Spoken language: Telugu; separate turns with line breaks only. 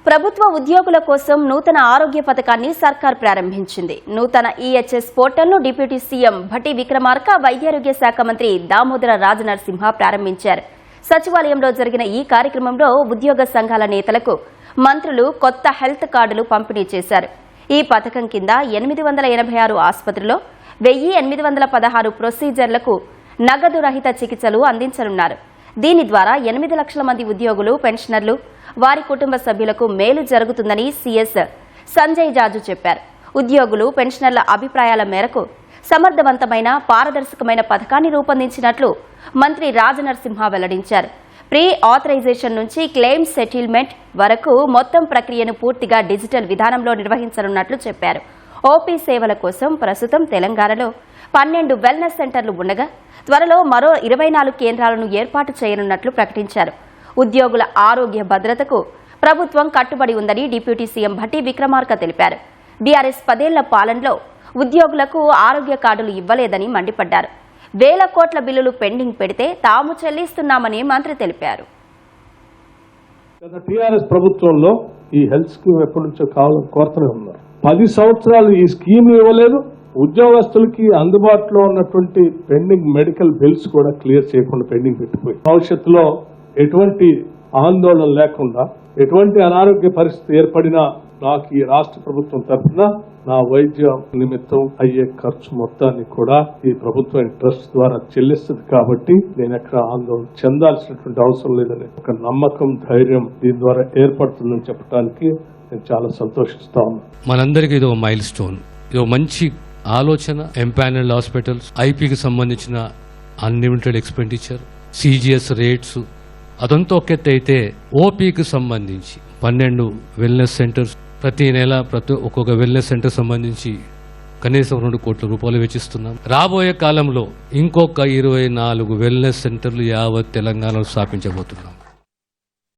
ప్రభుత్వ ఉద్యోగుల కోసం నూతన ఆరోగ్య పథకాన్ని సర్కార్ ప్రారంభించింది. నూతన ఈహెచ్ఎస్ పోర్టల్ను డిప్యూటీ సీఎం భట్టి విక్రమార్క, వైద్యారోగ్య శాఖ మంత్రి దామోదర రాజనరసింహ ప్రారంభించారు. సచివాలయంలో జరిగిన ఈ కార్యక్రమంలో ఉద్యోగ సంఘాల నేతలకు మంత్రులు కొత్త హెల్త్ కార్డులు పంపిణీ చేశారు. ఈ పథకం కింద 886 ఆసుపత్రుల్లో 1816 ప్రొసీజర్లకు నగదు రహిత చికిత్సలు అందించనున్నారు. దీని ద్వారా 8 లక్షల మంది ఉద్యోగులు, పెన్షనర్లు, వారి కుటుంబ సభ్యులకు మేలు జరుగుతుందని సీఎస్ సంజయ్ జాజు చెప్పారు. ఉద్యోగులు, పెన్షనర్ల అభిప్రాయాల మేరకు సమర్థవంతమైన, పారదర్శకమైన పథకాన్ని రూపొందించినట్లు మంత్రి రాజనరసింహ వెల్లడించారు. ప్రీ ఆథరైజేషన్ నుంచి క్లెయిమ్ సెటిల్మెంట్ వరకు మొత్తం ప్రక్రియను పూర్తిగా డిజిటల్ విధానంలో నిర్వహించనున్నట్లు చెప్పారు. ఓపీ సేవల కోసం ప్రస్తుతం తెలంగాణలో 12 వెల్నెస్ సెంటర్లు ఉండగా త్వరలో మరో 24 కేంద్రాలను ఏర్పాటు చేయనున్నట్లు ప్రకటించారు. ఉద్యోగుల ఆరోగ్య భద్రతకు ప్రభుత్వం కట్టుబడి ఉందని డిప్యూటీ సీఎం భట్టి విక్రమార్క తెలిపారు. బీఆర్ఎస్ 10 ఏళ్ల పాలనలో ఉద్యోగులకు ఆరోగ్య కార్డులు ఇవ్వలేదని మండిపడ్డారు. వేల కోట్ల బిల్లులు పెండింగ్ పెడితే తాము చెల్లిస్తున్నామని మంత్రి తెలిపారు.
టీఆర్ఎస్ ప్రభుత్వంలో ఈ హెల్త్ స్కీమ్ ఎప్పటి నుంచో కావాలని కోరుతూనే ఉన్నారు. 10 సంవత్సరాలు ఈ స్కీమ్ ఇవ్వలేదు. ఉద్యోగస్తులకి అందుబాటులో ఉన్నటువంటి పెండింగ్ మెడికల్ బిల్స్ కూడా క్లియర్ చేయకుండా పెండింగ్ పెట్టిపోయి భవిష్యత్తులో ఎటువంటి ఆందోళన లేకుండా, ఎటువంటి అనారోగ్య పరిస్థితి ఏర్పడినా నాకు ఈ రాష్ట్ర ప్రభుత్వం తరఫున నా వైద్య నిమిత్తం అయ్యే ఖర్చు మొత్తాన్ని కూడా ఈ ప్రభుత్వం ట్రస్ట్ ద్వారా చెల్లిస్తుంది. కాబట్టి నేను ఎక్కడ ఆందోళన చెందాల్సినటువంటి అవసరం లేదని ఒక నమ్మకం, ధైర్యం దీని ద్వారా ఏర్పడుతుందని చెప్పడానికి నేను చాలా సంతోషిస్తా ఉన్నాను.
మనందరికీ ఇది ఒక మైల్ స్టోన్, ఇది ఒక మంచి ఆలోచన. ఎంపానల్డ్ హాస్పిటల్స్, ఐపీకి సంబంధించిన అన్లిమిటెడ్ ఎక్స్పెండిచర్, సిజిఎస్ రేట్స్ అదంతా ఒకెత్తి అయితే ఓపీకి సంబంధించి 12 వెల్నెస్ సెంటర్స్, ప్రతి నెల ఒక్కొక్క వెల్నెస్ సెంటర్ సంబంధించి కనీసం 2 కోట్ల రూపాయలు వెచ్చిస్తున్నాం. రాబోయే కాలంలో ఇంకొక 24 వెల్నెస్ సెంటర్లు యావత్ తెలంగాణలో స్థాపించబోతున్నాం.